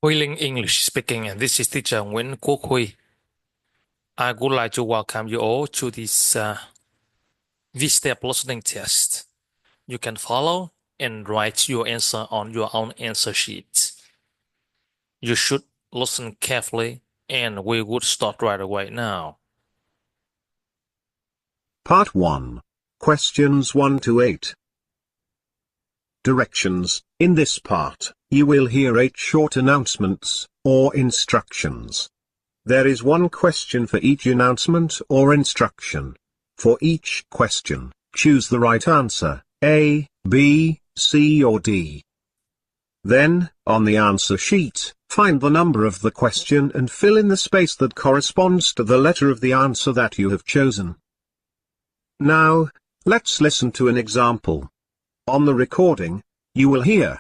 Huiling English speaking, and this is teacher Nguyễn Quốc Huy. I would like to welcome you all to this VSTEP listening test. You can follow and write your answer on your own answer sheet. You should listen carefully, and we would start right away now. Part 1. Questions 1 to 8. Directions. In this part, you will hear 8 short announcements, or instructions. There is one question for each announcement or instruction. For each question, choose the right answer, A, B, C or D. Then, on the answer sheet, find the number of the question and fill in the space that corresponds to the letter of the answer that you have chosen. Now, let's listen to an example. On the recording, you will hear.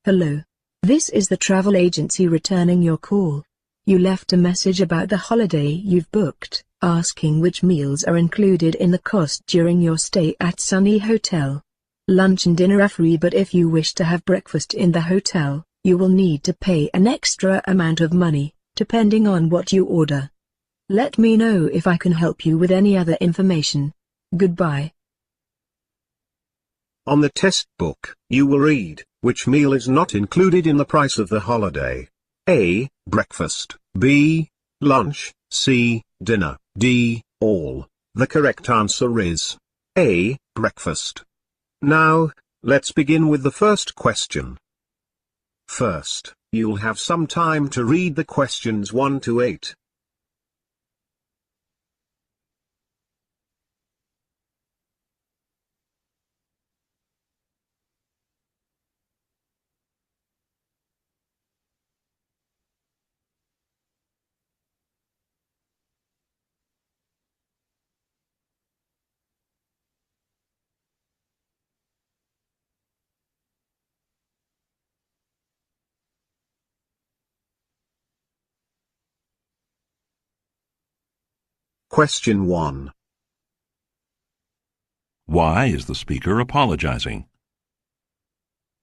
Hello. This is the travel agency returning your call. You left a message about the holiday you've booked, asking which meals are included in the cost during your stay at Sunny Hotel. Lunch and dinner are free, but if you wish to have breakfast in the hotel, you will need to pay an extra amount of money, depending on what you order. Let me know if I can help you with any other information. Goodbye. On the test book, you will read, which meal is not included in the price of the holiday. A. Breakfast. B. Lunch. C. Dinner. D. All. The correct answer is A. Breakfast. Now, let's begin with the first question. First, you'll have some time to read the questions 1 to 8. Question 1. Why is the speaker apologizing?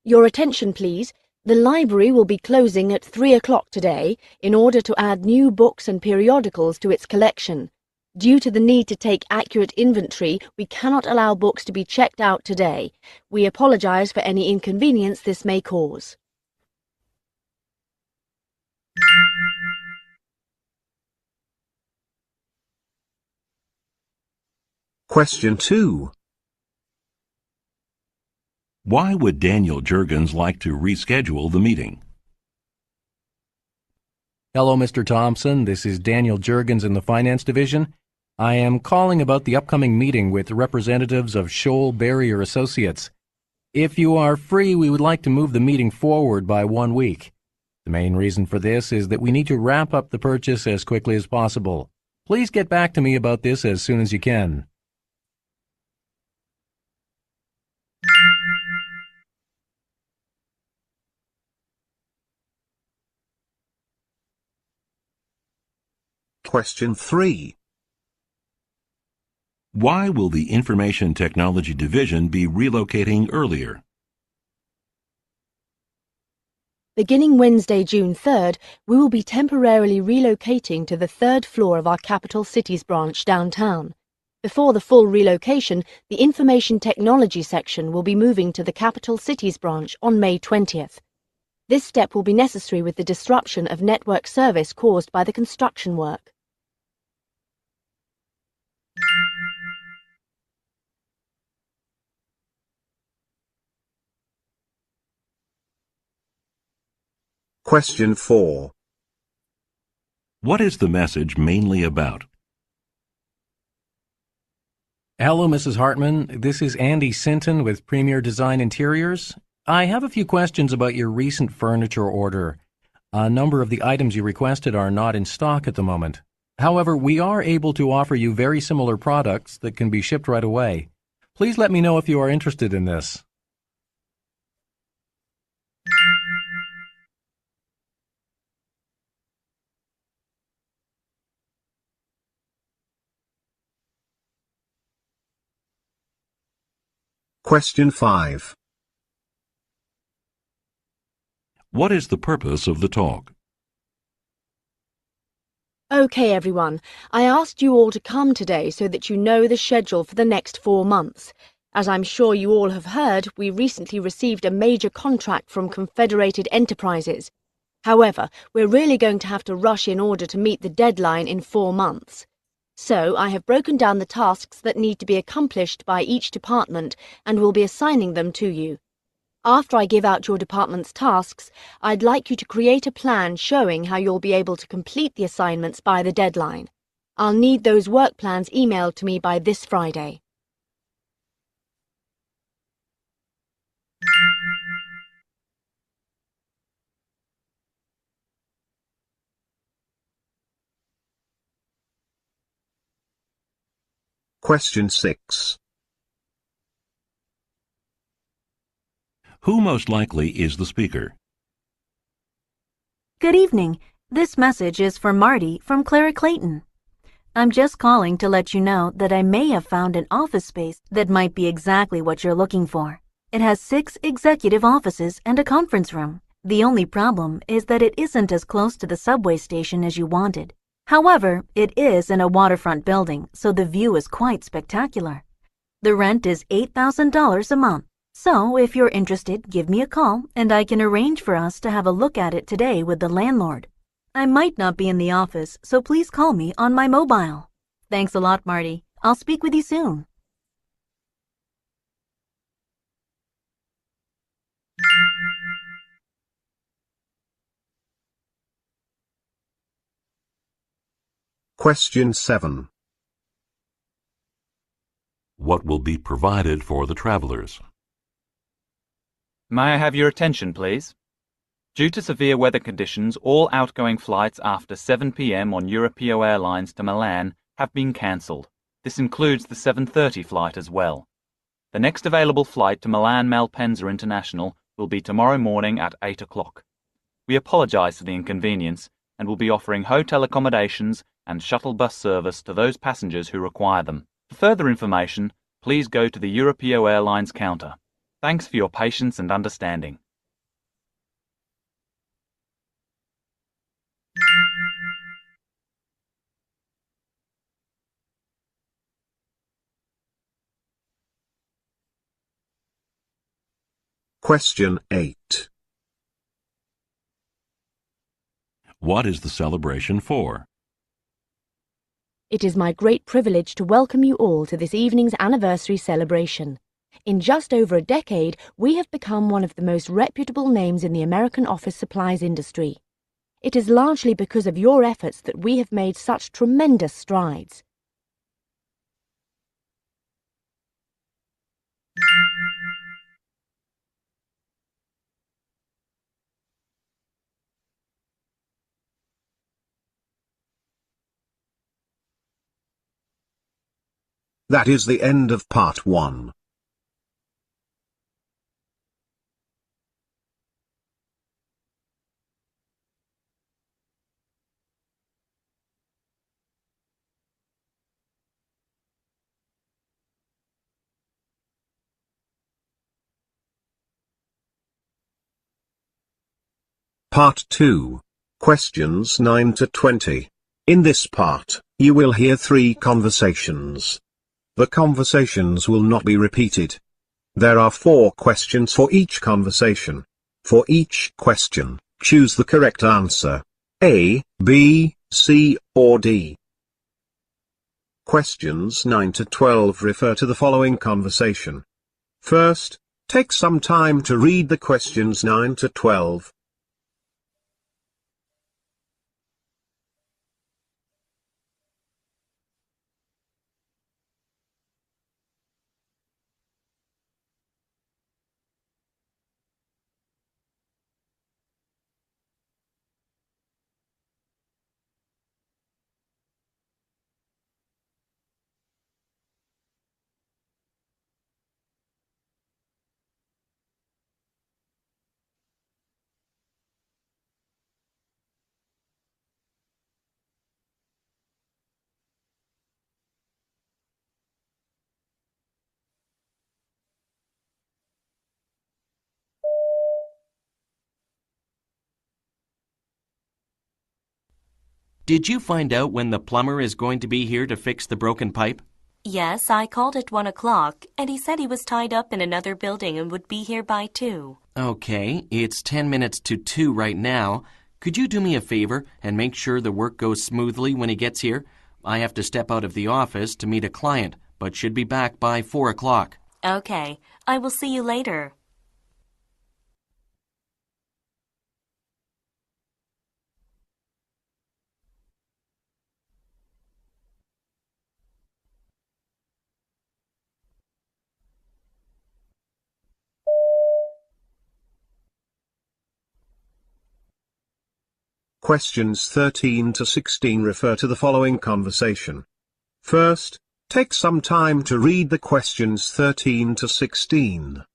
Your attention, please. The library will be closing at 3 o'clock today in order to add new books and periodicals to its collection. Due to the need to take accurate inventory, we cannot allow books to be checked out today. We apologize for any inconvenience this may cause. Question 2. Why would Daniel Jurgens like to reschedule the meeting? Hello, Mr. Thompson. This is Daniel Jurgens in the Finance Division. I am calling about the upcoming meeting with representatives of Shoal Barrier Associates. If you are free, we would like to move the meeting forward by 1 week. The main reason for this is that we need to wrap up the purchase as quickly as possible. Please get back to me about this as soon as you can. Question 3. Why will the Information Technology Division be relocating earlier? Beginning Wednesday, June 3rd, we will be temporarily relocating to the 3rd floor of our Capital Cities branch downtown. Before the full relocation, the Information Technology section will be moving to the Capital Cities branch on May 20th. This step will be necessary with the disruption of network service caused by the construction work. Question 4. What is the message mainly about? Hello, Mrs. Hartman. This is Andy Sinton with Premier Design Interiors. I have a few questions about your recent furniture order. A number of the items you requested are not in stock at the moment. However, we are able to offer you very similar products that can be shipped right away. Please let me know if you are interested in this. Question 5. What is the purpose of the talk? Okay, everyone. I asked you all to come today so that you know the schedule for the next 4 months. As I'm sure you all have heard, we recently received a major contract from Confederated Enterprises. However, we're really going to have to rush in order to meet the deadline in 4 months. So, I have broken down the tasks that need to be accomplished by each department and will be assigning them to you. After I give out your department's tasks, I'd like you to create a plan showing how you'll be able to complete the assignments by the deadline. I'll need those work plans emailed to me by this Friday. Question 6. Who most likely is the speaker? Good evening. This message is for Marty from Clara Clayton. I'm just calling to let you know that I may have found an office space that might be exactly what you're looking for. It has 6 executive offices and a conference room. The only problem is that it isn't as close to the subway station as you wanted. However, it is in a waterfront building, so the view is quite spectacular. The rent is $8,000 a month. So, if you're interested, give me a call and I can arrange for us to have a look at it today with the landlord. I might not be in the office, so please call me on my mobile. Thanks a lot, Marty. I'll speak with you soon. Question 7. What will be provided for the travelers? May I have your attention, please? Due to severe weather conditions, all outgoing flights after 7 p.m. on Europeo Airlines to Milan have been cancelled. This includes the 7:30 flight as well. The next available flight to Milan Malpensa International will be tomorrow morning at 8 o'clock. We apologise for the inconvenience and will be offering hotel accommodations and shuttle bus service to those passengers who require them. For further information, please go to the Europeo Airlines counter. Thanks for your patience and understanding. Question 8. What is the celebration for? It is my great privilege to welcome you all to this evening's anniversary celebration. In just over a decade, we have become one of the most reputable names in the American office supplies industry. It is largely because of your efforts that we have made such tremendous strides. That is the end of part 1. Part 2. Questions 9 to 20. In this part, you will hear 3 conversations. The conversations will not be repeated. There are 4 questions for each conversation. For each question, choose the correct answer. A, B, C, or D. Questions 9 to 12 refer to the following conversation. First, take some time to read the questions 9 to 12. Did you find out when the plumber is going to be here to fix the broken pipe? Yes, I called at 1 o'clock, and he said he was tied up in another building and would be here by 2. Okay, it's 10 minutes to 2 right now. Could you do me a favor and make sure the work goes smoothly when he gets here? I have to step out of the office to meet a client, but should be back by 4 o'clock. Okay, I will see you later. Questions 13 to 16 refer to the following conversation. First, take some time to read the questions 13 to 16.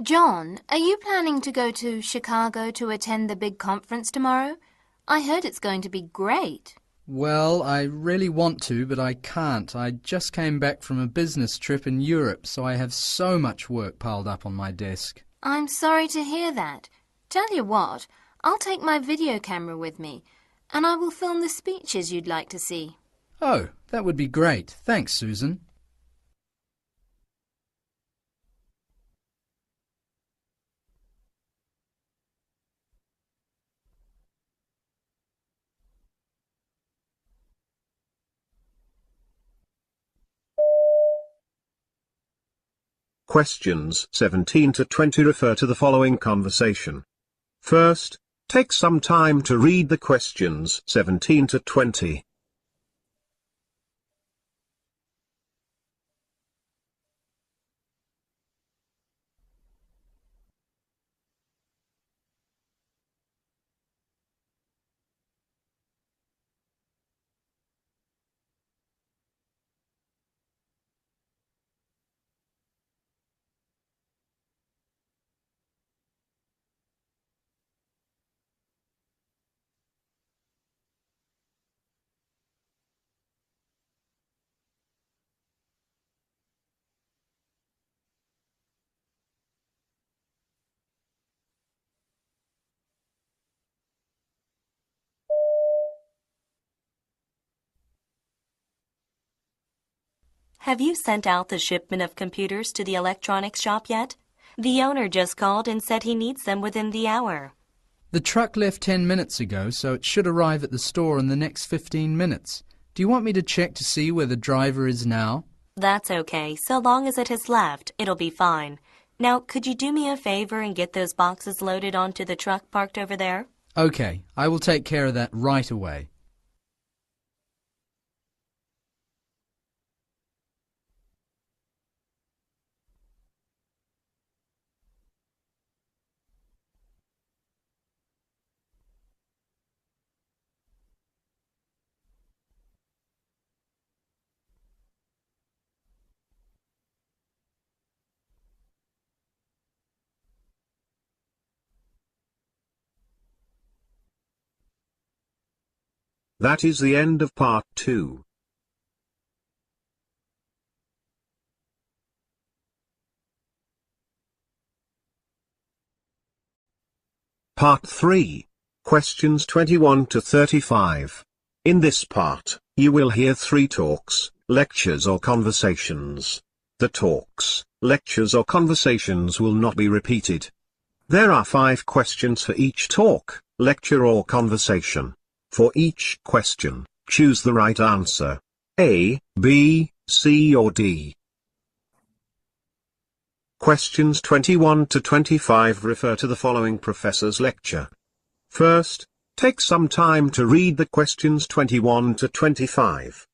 John, are you planning to go to Chicago to attend the big conference tomorrow? I heard it's going to be great. Well, I really want to, but I can't. I just came back from a business trip in Europe, so I have so much work piled up on my desk. I'm sorry to hear that. Tell you what, I'll take my video camera with me, and I will film the speeches you'd like to see. Oh, that would be great. Thanks, Susan. Questions 17 to 20 refer to the following conversation. First, take some time to read the questions 17 to 20. Have you sent out the shipment of computers to the electronics shop yet? The owner just called and said he needs them within the hour. The truck left 10 minutes ago, so it should arrive at the store in the next 15 minutes. Do you want me to check to see where the driver is now? That's okay. So long as it has left, it'll be fine. Now, could you do me a favor and get those boxes loaded onto the truck parked over there? Okay, I will take care of that right away. That is the end of part 2. Part 3. Questions 21 to 35. In this part, you will hear 3 talks, lectures or conversations. The talks, lectures or conversations will not be repeated. There are 5 questions for each talk, lecture or conversation. For each question, choose the right answer. A, B, C or D. Questions 21 to 25 refer to the following professor's lecture. First, take some time to read the questions 21 to 25.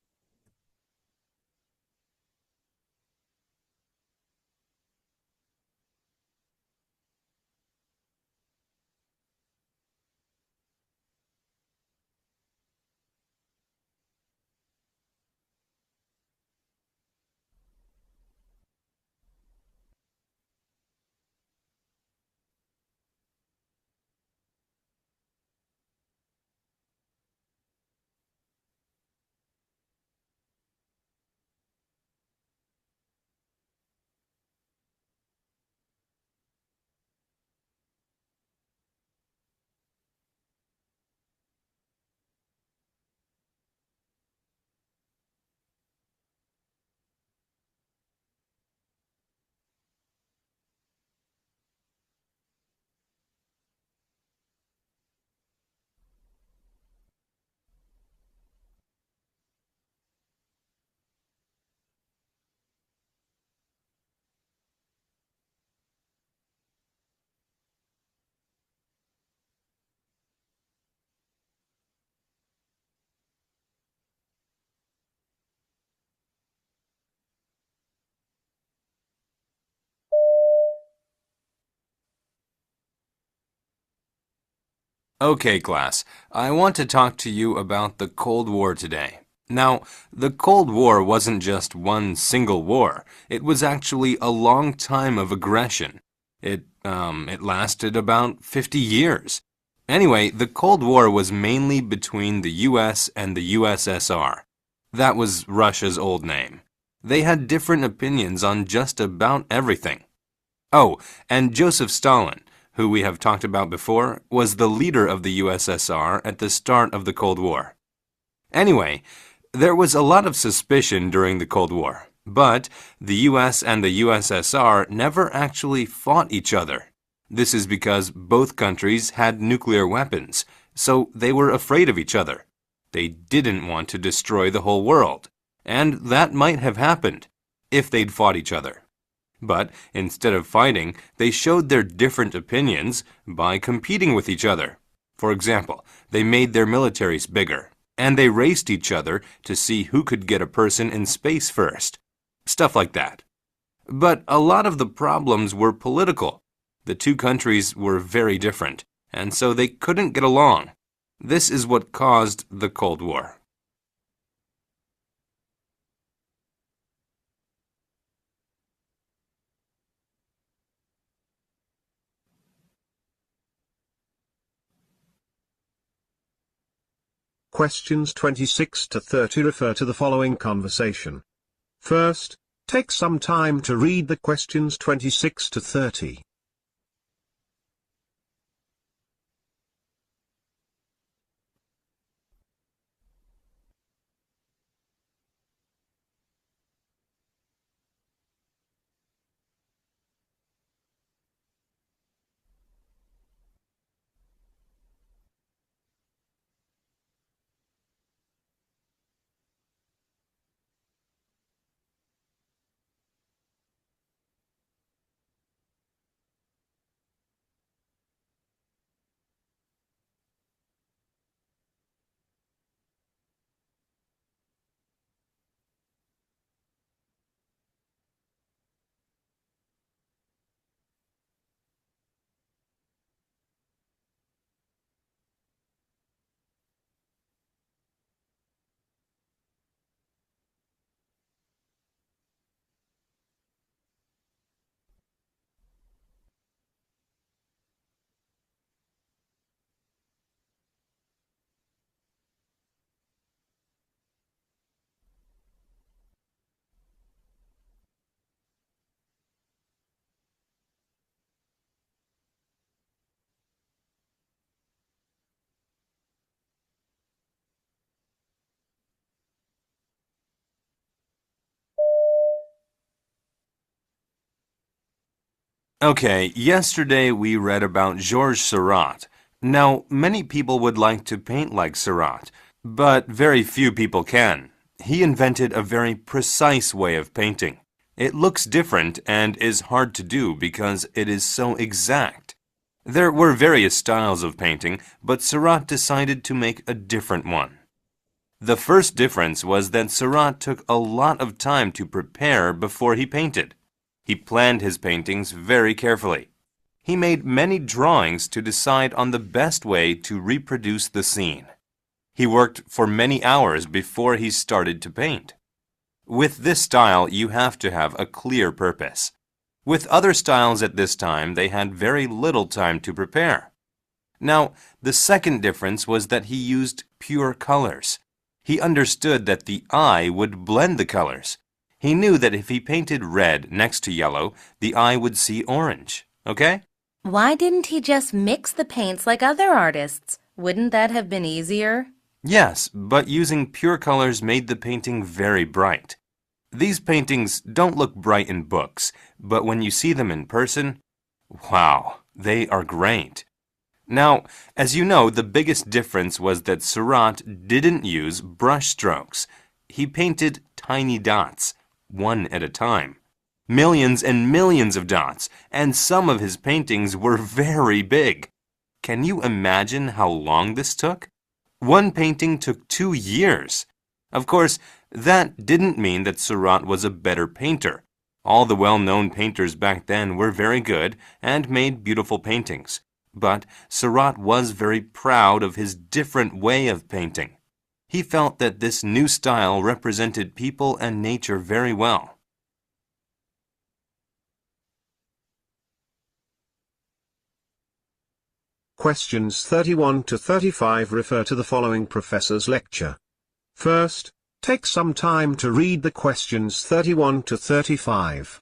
Okay, class, I want to talk to you about the Cold War today. Now, the Cold War wasn't just one single war. It was actually a long time of aggression. It lasted about 50 years. Anyway, the Cold War was mainly between the US and the USSR. That was Russia's old name. They had different opinions on just about everything. Oh, and Joseph Stalin, who we have talked about before, was the leader of the USSR at the start of the Cold War. Anyway, there was a lot of suspicion during the Cold War, but the US and the USSR never actually fought each other. This is because both countries had nuclear weapons, so they were afraid of each other. They didn't want to destroy the whole world, and that might have happened if they'd fought each other. But instead of fighting, they showed their different opinions by competing with each other. For example, they made their militaries bigger, and they raced each other to see who could get a person in space first. Stuff like that. But a lot of the problems were political. The two countries were very different, and so they couldn't get along. This is what caused the Cold War. Questions 26 to 30 refer to the following conversation. First, take some time to read the questions 26 to 30. Okay, yesterday we read about Georges Seurat. Now, many people would like to paint like Seurat, but very few people can. He invented a very precise way of painting. It looks different and is hard to do because it is so exact. There were various styles of painting, but Seurat decided to make a different one. The first difference was that Seurat took a lot of time to prepare before he painted. He planned his paintings very carefully. He made many drawings to decide on the best way to reproduce the scene. He worked for many hours before he started to paint. With this style, you have to have a clear purpose. With other styles at this time, they had very little time to prepare. Now, the second difference was that he used pure colors. He understood that the eye would blend the colors. He knew that if he painted red next to yellow, the eye would see orange. Okay? Why didn't he just mix the paints like other artists? Wouldn't that have been easier? Yes, but using pure colors made the painting very bright. These paintings don't look bright in books, but when you see them in person, wow, they are great. Now, as you know, the biggest difference was that Seurat didn't use brush strokes. He painted tiny dots, one at a time. Millions and millions of dots, and some of his paintings were very big. Can you imagine how long this took? One painting took 2 years. Of course, that didn't mean that Seurat was a better painter. All the well-known painters back then were very good and made beautiful paintings. But Seurat was very proud of his different way of painting. He felt that this new style represented people and nature very well. Questions 31 to 35 refer to the following professor's lecture. First, take some time to read the questions 31 to 35.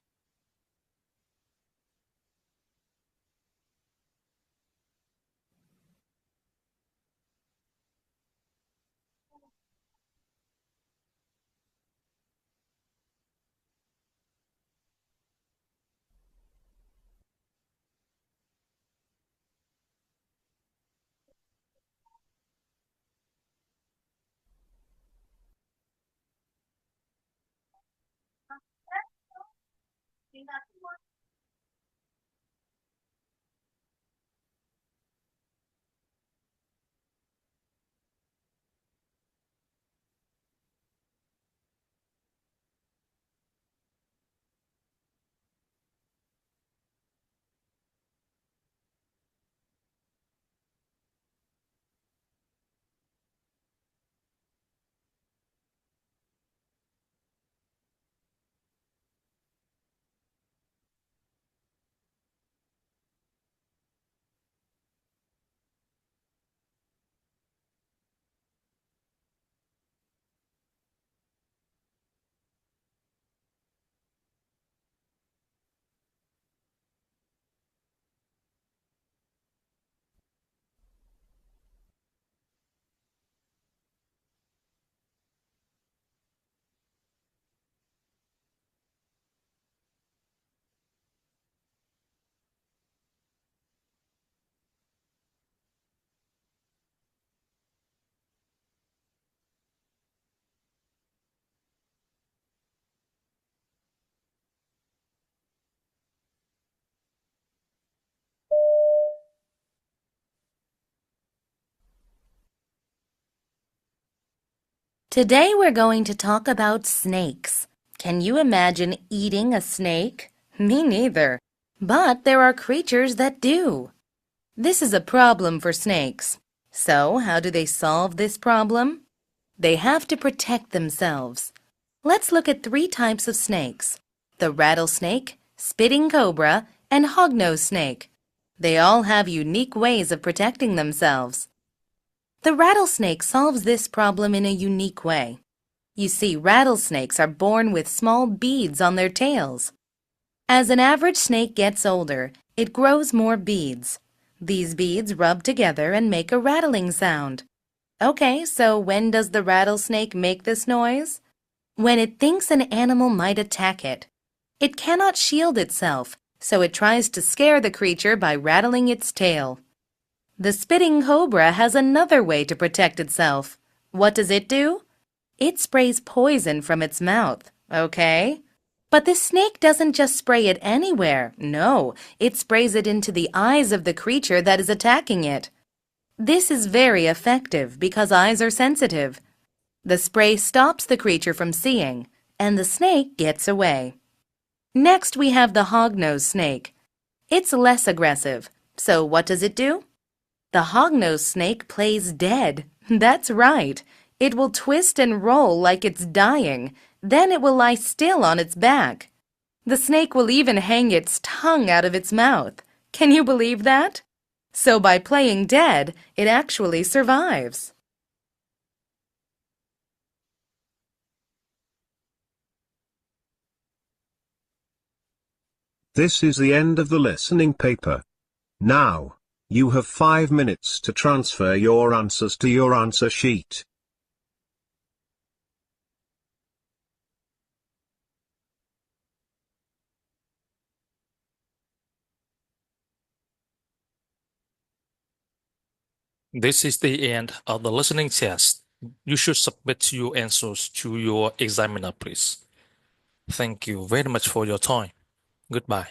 Today we're going to talk about snakes. Can you imagine eating a snake? Me neither. But there are creatures that do. This is a problem for snakes. So, how do they solve this problem? They have to protect themselves. Let's look at 3 types of snakes: the rattlesnake, spitting cobra, and hognose snake. They all have unique ways of protecting themselves. The rattlesnake solves this problem in a unique way. You see, rattlesnakes are born with small beads on their tails. As an average snake gets older, it grows more beads. These beads rub together and make a rattling sound. Okay, so when does the rattlesnake make this noise? When it thinks an animal might attack it. It cannot shield itself, so it tries to scare the creature by rattling its tail. The spitting cobra has another way to protect itself. What does it do? It sprays poison from its mouth, okay? But this snake doesn't just spray it anywhere. No, it sprays it into the eyes of the creature that is attacking it. This is very effective because eyes are sensitive. The spray stops the creature from seeing, and the snake gets away. Next, we have the hognose snake. It's less aggressive. So what does it do? The hognose snake plays dead. That's right. It will twist and roll like it's dying. Then it will lie still on its back. The snake will even hang its tongue out of its mouth. Can you believe that? So by playing dead, it actually survives. This is the end of the listening paper. Now, you have 5 minutes to transfer your answers to your answer sheet. This is the end of the listening test. You should submit your answers to your examiner, please. Thank you very much for your time. Goodbye.